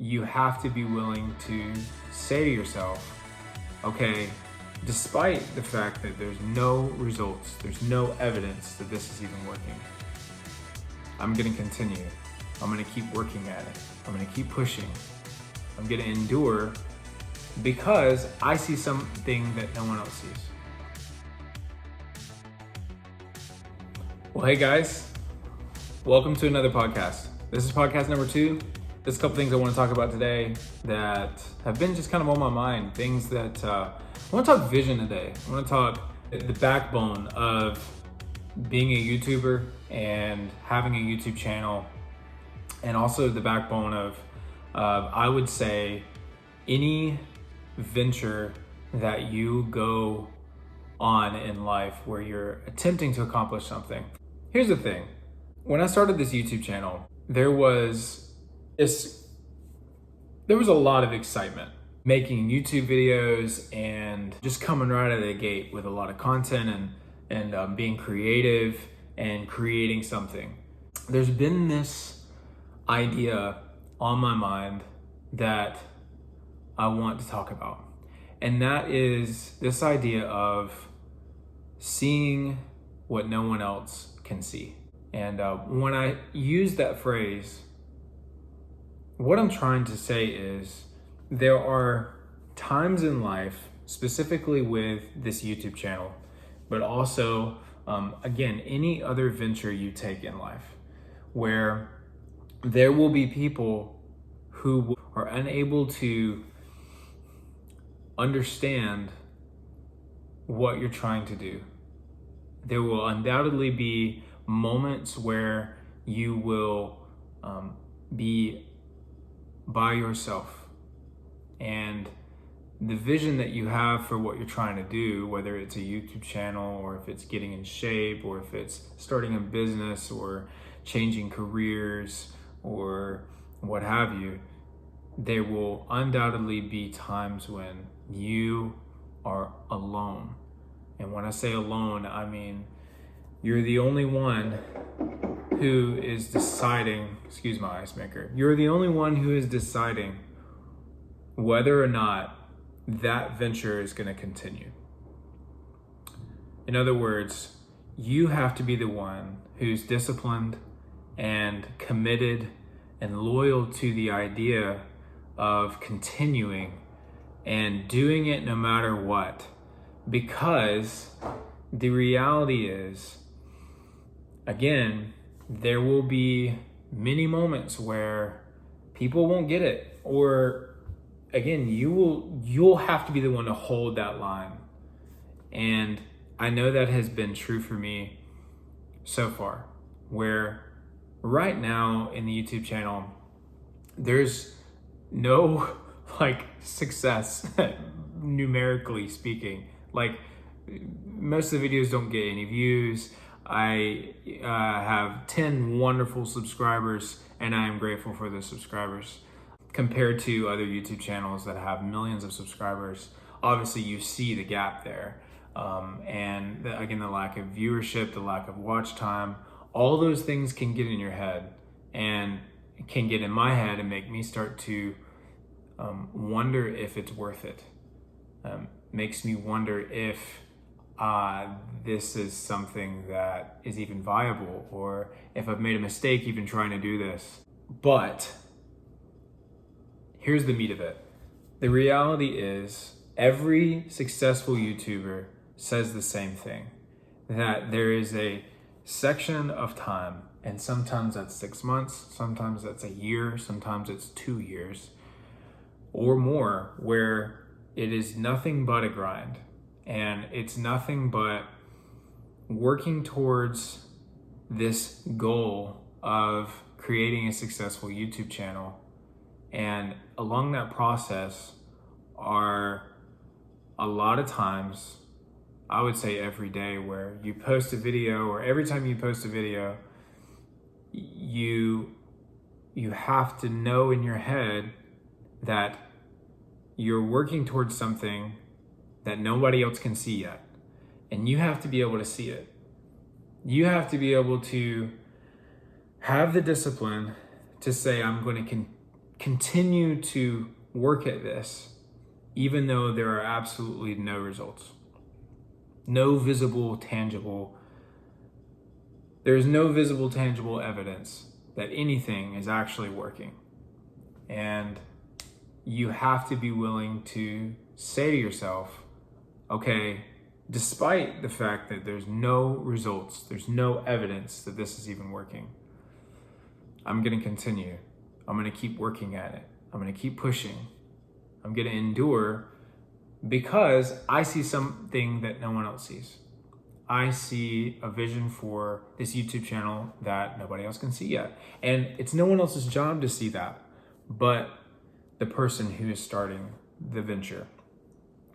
you have to be willing to say to yourself, okay, despite the fact that there's no results, there's no evidence that this is even working, I'm gonna continue. I'm gonna keep working at it. I'm gonna keep pushing. I'm gonna endure because I see something that no one else sees. Well, hey guys, welcome to another podcast. This is podcast number 2. There's a couple things I want to talk about today that have been just kind of on my mind. Things that I want to talk vision today. I want to talk the backbone of being a YouTuber and having a YouTube channel, and also the backbone of I would say any venture that you go on in life where you're attempting to accomplish something. Here's the thing. When I started this YouTube channel, there was a lot of excitement making YouTube videos and just coming right out of the gate with a lot of content and being creative and creating something. There's been this idea on my mind that I want to talk about, and that is this idea of seeing what no one else can see. And when I use that phrase, what I'm trying to say is there are times in life, specifically with this YouTube channel, but also, again, any other venture you take in life, where there will be people who are unable to understand what you're trying to do. There will undoubtedly be moments where you will be by yourself, and the vision that you have for what you're trying to do, whether it's a YouTube channel or if it's getting in shape or if it's starting a business or changing careers or what have you, there will undoubtedly be times when you are alone. And when I say alone, I mean you're the only one who is deciding, excuse my ice maker, you're the only one who is deciding whether or not that venture is going to continue. In other words, you have to be the one who's disciplined and committed and loyal to the idea of continuing and doing it no matter what. Because the reality is, again, there will be many moments where people won't get it, or again, you'll have to be the one to hold that line. And I know that has been true for me so far, where right now in the YouTube channel, there's no success numerically speaking. Like, most of the videos don't get any views. I have 10 wonderful subscribers, and I am grateful for those subscribers. Compared to other YouTube channels that have millions of subscribers, obviously you see the gap there. And again, the lack of viewership, the lack of watch time, all those things can get in your head and can get in my head and make me start to wonder if it's worth it. Makes me wonder if this is something that is even viable, or if I've made a mistake even trying to do this. But here's the meat of it. The reality is every successful YouTuber says the same thing, that there is a section of time, and sometimes that's 6 months, sometimes that's a year, sometimes it's 2 years or more, where it is nothing but a grind. And it's nothing but working towards this goal of creating a successful YouTube channel. And along that process are a lot of times, I would say every day, where you post a video, or every time you post a video, you have to know in your head that you're working towards something that nobody else can see yet. And you have to be able to see it. You have to be able to have the discipline to say, I'm going to continue to work at this, even though there are absolutely no results, no visible, tangible. There's no visible, tangible evidence that anything is actually working. And you have to be willing to say to yourself, okay, despite the fact that there's no results, there's no evidence that this is even working, I'm going to continue. I'm going to keep working at it. I'm going to keep pushing. I'm going to endure because I see something that no one else sees. I see a vision for this YouTube channel that nobody else can see yet. And it's no one else's job to see that, but the person who is starting the venture.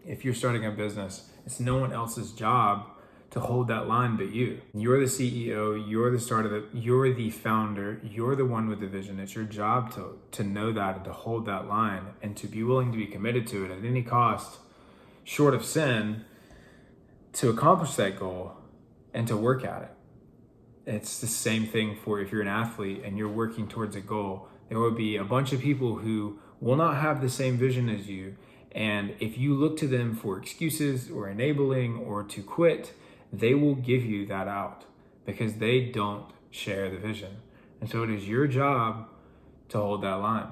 If you're starting a business, it's no one else's job to hold that line but you. You're the CEO, you're the starter, you're the founder, you're the one with the vision. It's your job to know that and to hold that line and to be willing to be committed to it at any cost, short of sin, to accomplish that goal and to work at it. It's the same thing for if you're an athlete and you're working towards a goal. There will be a bunch of people who will not have the same vision as you. And if you look to them for excuses or enabling or to quit, they will give you that out because they don't share the vision. And so it is your job to hold that line.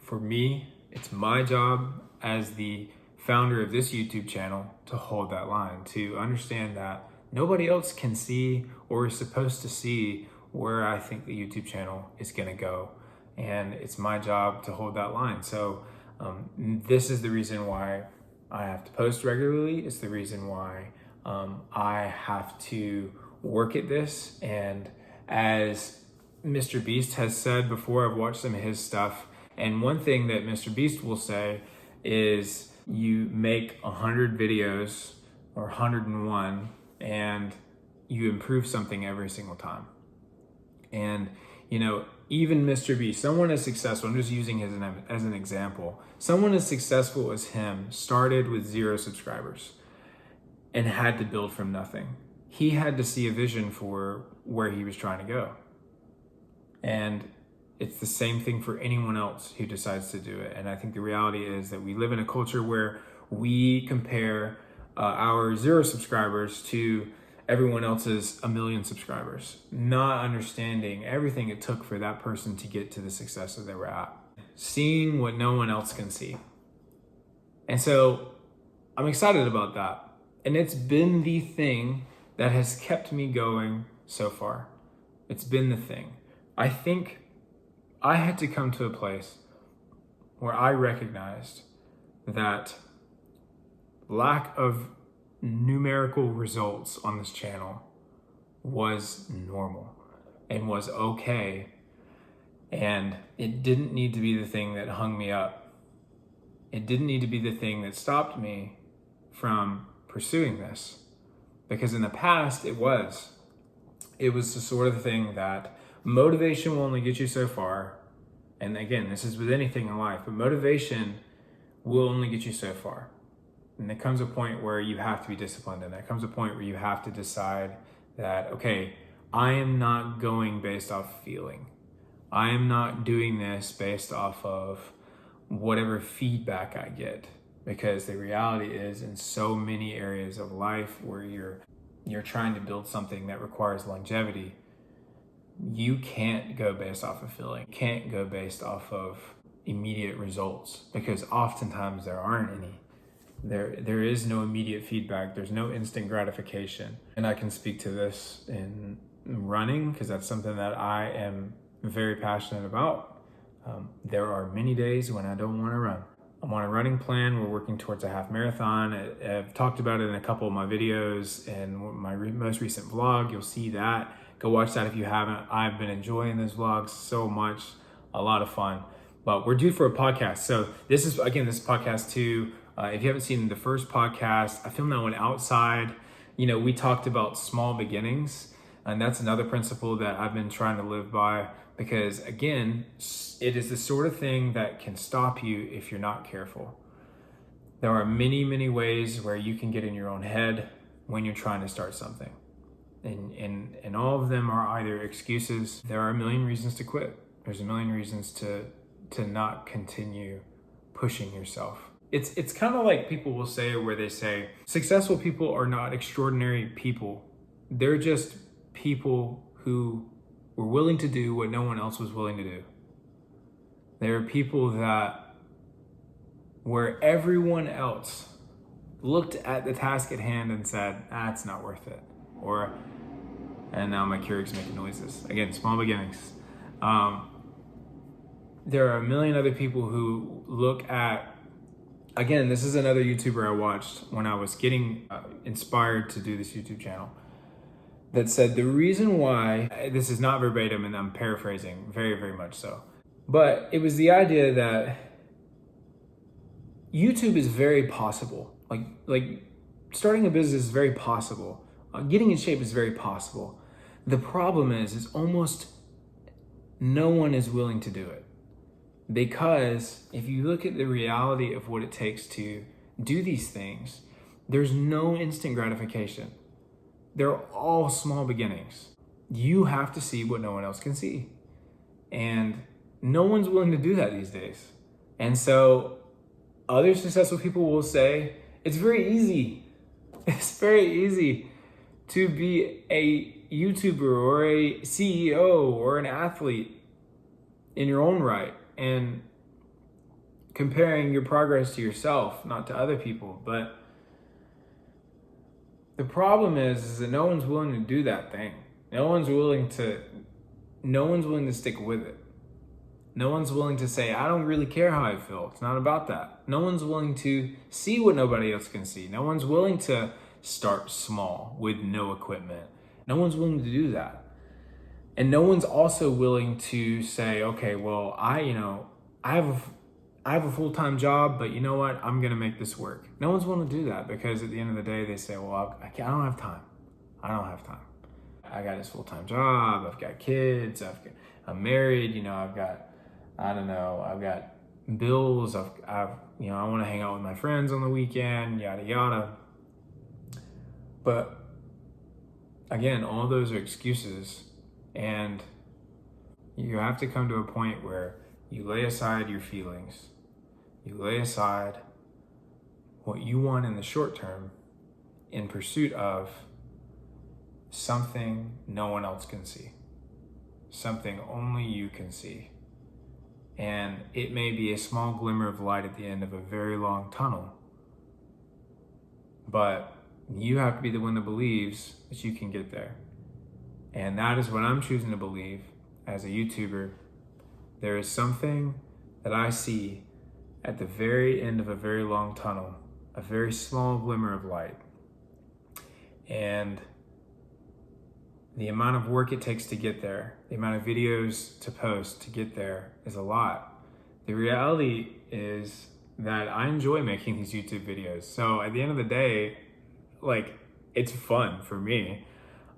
For me, it's my job as the founder of this YouTube channel to hold that line, to understand that nobody else can see or is supposed to see where I think the YouTube channel is going to go. And it's my job to hold that line. So this is the reason why I have to post regularly. It's the reason why I have to work at this. And as Mr. Beast has said before, I've watched some of his stuff. And one thing that Mr. Beast will say is you make 100 videos or 101 and you improve something every single time. And, you know, even Mr. Beast, someone as successful, I'm just using his as an example, someone as successful as him started with 0 subscribers and had to build from nothing. He had to see a vision for where he was trying to go. And it's the same thing for anyone else who decides to do it. And I think the reality is that we live in a culture where we compare our 0 subscribers to everyone else's 1 million subscribers, not understanding everything it took for that person to get to the success that they were at, seeing what no one else can see. And so I'm excited about that. And it's been the thing that has kept me going so far. It's been the thing. I think I had to come to a place where I recognized that lack of numerical results on this channel was normal and was okay. And it didn't need to be the thing that hung me up. It didn't need to be the thing that stopped me from pursuing this. Because in the past, it was the sort of thing that motivation will only get you so far. And again, this is with anything in life, but motivation will only get you so far. And there comes a point where you have to be disciplined, and there comes a point where you have to decide that, okay, I am not going based off feeling. I am not doing this based off of whatever feedback I get. Because the reality is, in so many areas of life where you're trying to build something that requires longevity, you can't go based off of feeling. You can't go based off of immediate results, because oftentimes there aren't any. There is no immediate feedback. There's no instant gratification. And I can speak to this in running because that's something that I am very passionate about. There are many days when I don't want to run. I'm on a running plan. We're working towards a half marathon. I've talked about it in a couple of my videos and my most recent vlog. You'll see that. Go watch that if you haven't. I've been enjoying those vlogs so much. A lot of fun. But we're due for a podcast. So this is podcast 2. If you haven't seen the first podcast, I filmed that one outside. You know, we talked about small beginnings, and that's another principle that I've been trying to live by, because again, it is the sort of thing that can stop you if you're not careful. There are many, many ways where you can get in your own head when you're trying to start something. And all of them are either excuses. There are a million reasons to quit. There's a million reasons to to not continue pushing yourself. It's kind of like people will say, where they say successful people are not extraordinary people. They're just people who were willing to do what no one else was willing to do. There are people that, where everyone else looked at the task at hand and said, it's not worth it. And now my Keurig's making noises. Again, small beginnings. There are a million other people who look at, again, this is another YouTuber I watched when I was getting inspired to do this YouTube channel, that said the reason why, this is not verbatim and I'm paraphrasing very, very much so, but it was the idea that YouTube is very possible. Like starting a business is very possible. Getting in shape is very possible. The problem is almost no one is willing to do it. Because if you look at the reality of what it takes to do these things, there's no instant gratification. They're all small beginnings. You have to see what no one else can see. And no one's willing to do that these days. And so other successful people will say, it's very easy. It's very easy to be a YouTuber or a CEO or an athlete in your own right, and comparing your progress to yourself, not to other people. But the problem is that no one's willing to do that thing. No one's willing to stick with it. No one's willing to say, I don't really care how I feel. It's not about that. No one's willing to see what nobody else can see. No one's willing to start small with no equipment. No one's willing to do that. And no one's also willing to say, okay, well, I have a full-time job, but you know what? I'm going to make this work. No one's willing to do that, because at the end of the day, they say, well, I don't have time. I don't have time. I got this full-time job. I've got kids. I'm married. I've got bills. I want to hang out with my friends on the weekend, yada, yada. But again, all those are excuses. And you have to come to a point where you lay aside your feelings. You lay aside what you want in the short term in pursuit of something no one else can see. Something only you can see. And it may be a small glimmer of light at the end of a very long tunnel. But you have to be the one that believes that you can get there. And that is what I'm choosing to believe as a YouTuber. There is something that I see at the very end of a very long tunnel, a very small glimmer of light. And the amount of work it takes to get there, the amount of videos to post to get there is a lot. The reality is that I enjoy making these YouTube videos. So at the end of the day, it's fun for me.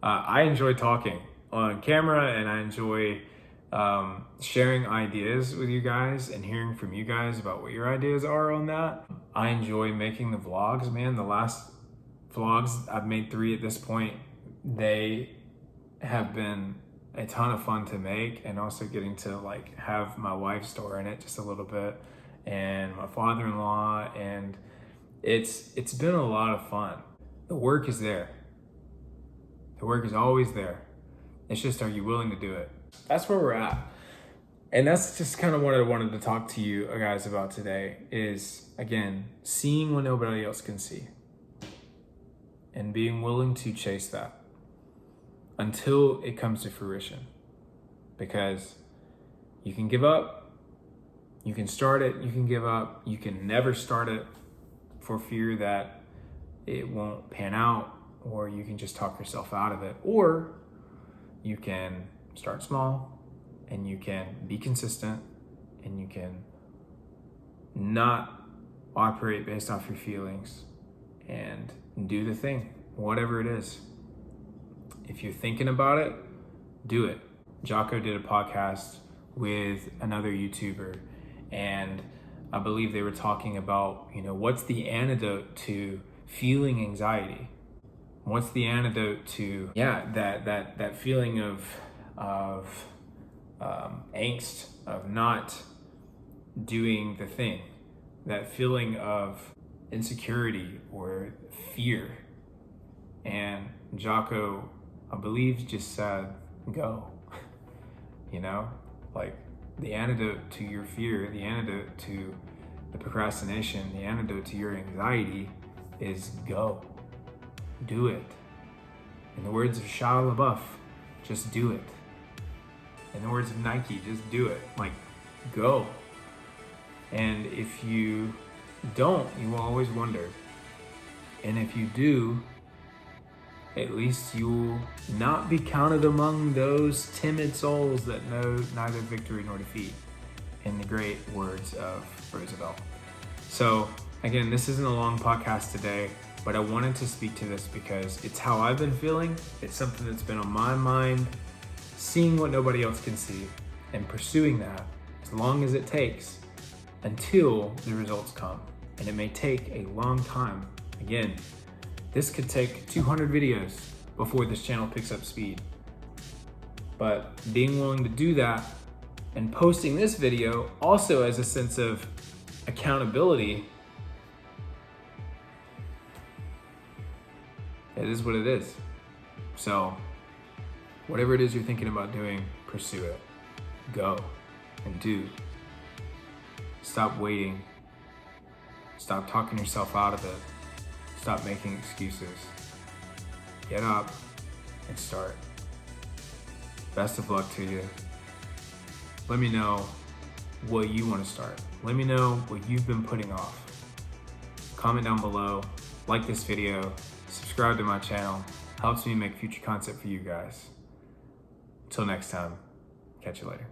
I enjoy talking on camera, and I enjoy sharing ideas with you guys and hearing from you guys about what your ideas are on that. I enjoy making the vlogs, man. The last vlogs, I've made 3 at this point. They have been a ton of fun to make, and also getting to have my wife's story in it just a little bit, and my father-in-law, and it's been a lot of fun. The work is there. The work is always there. It's just, are you willing to do it? That's where we're at. And that's just kind of what I wanted to talk to you guys about today is, again, seeing what nobody else can see and being willing to chase that until it comes to fruition. Because you can give up, you can start it, you can give up, you can never start it for fear that it won't pan out, or you can just talk yourself out of it, or you can start small and you can be consistent and you can not operate based off your feelings and do the thing, whatever it is. If you're thinking about it, do it. Jocko did a podcast with another YouTuber, and I believe they were talking about, what's the antidote to feeling anxiety? What's the antidote to that feeling of angst, of not doing the thing. That feeling of insecurity or fear. And Jocko, I believe, just said, go. You know, like the antidote to your fear, the antidote to the procrastination, the antidote to your anxiety is go. Do it. In the words of Shia LaBeouf, just do it. In the words of Nike, just do it. Like, go. And if you don't, you will always wonder. And if you do, at least you will not be counted among those timid souls that know neither victory nor defeat, in the great words of Roosevelt. So again, this isn't a long podcast today, but I wanted to speak to this because it's how I've been feeling. It's something that's been on my mind, seeing what nobody else can see and pursuing that as long as it takes until the results come. And it may take a long time. Again, this could take 200 videos before this channel picks up speed. But being willing to do that and posting this video also as a sense of accountability, it is what it is. So whatever it is you're thinking about doing, pursue it. Go and do. Stop waiting. Stop talking yourself out of it. Stop making excuses. Get up and start. Best of luck to you. Let me know what you want to start. Let me know what you've been putting off. Comment down below, like this video, subscribe to my channel. Helps me make future content for you guys. Until next time, catch you later.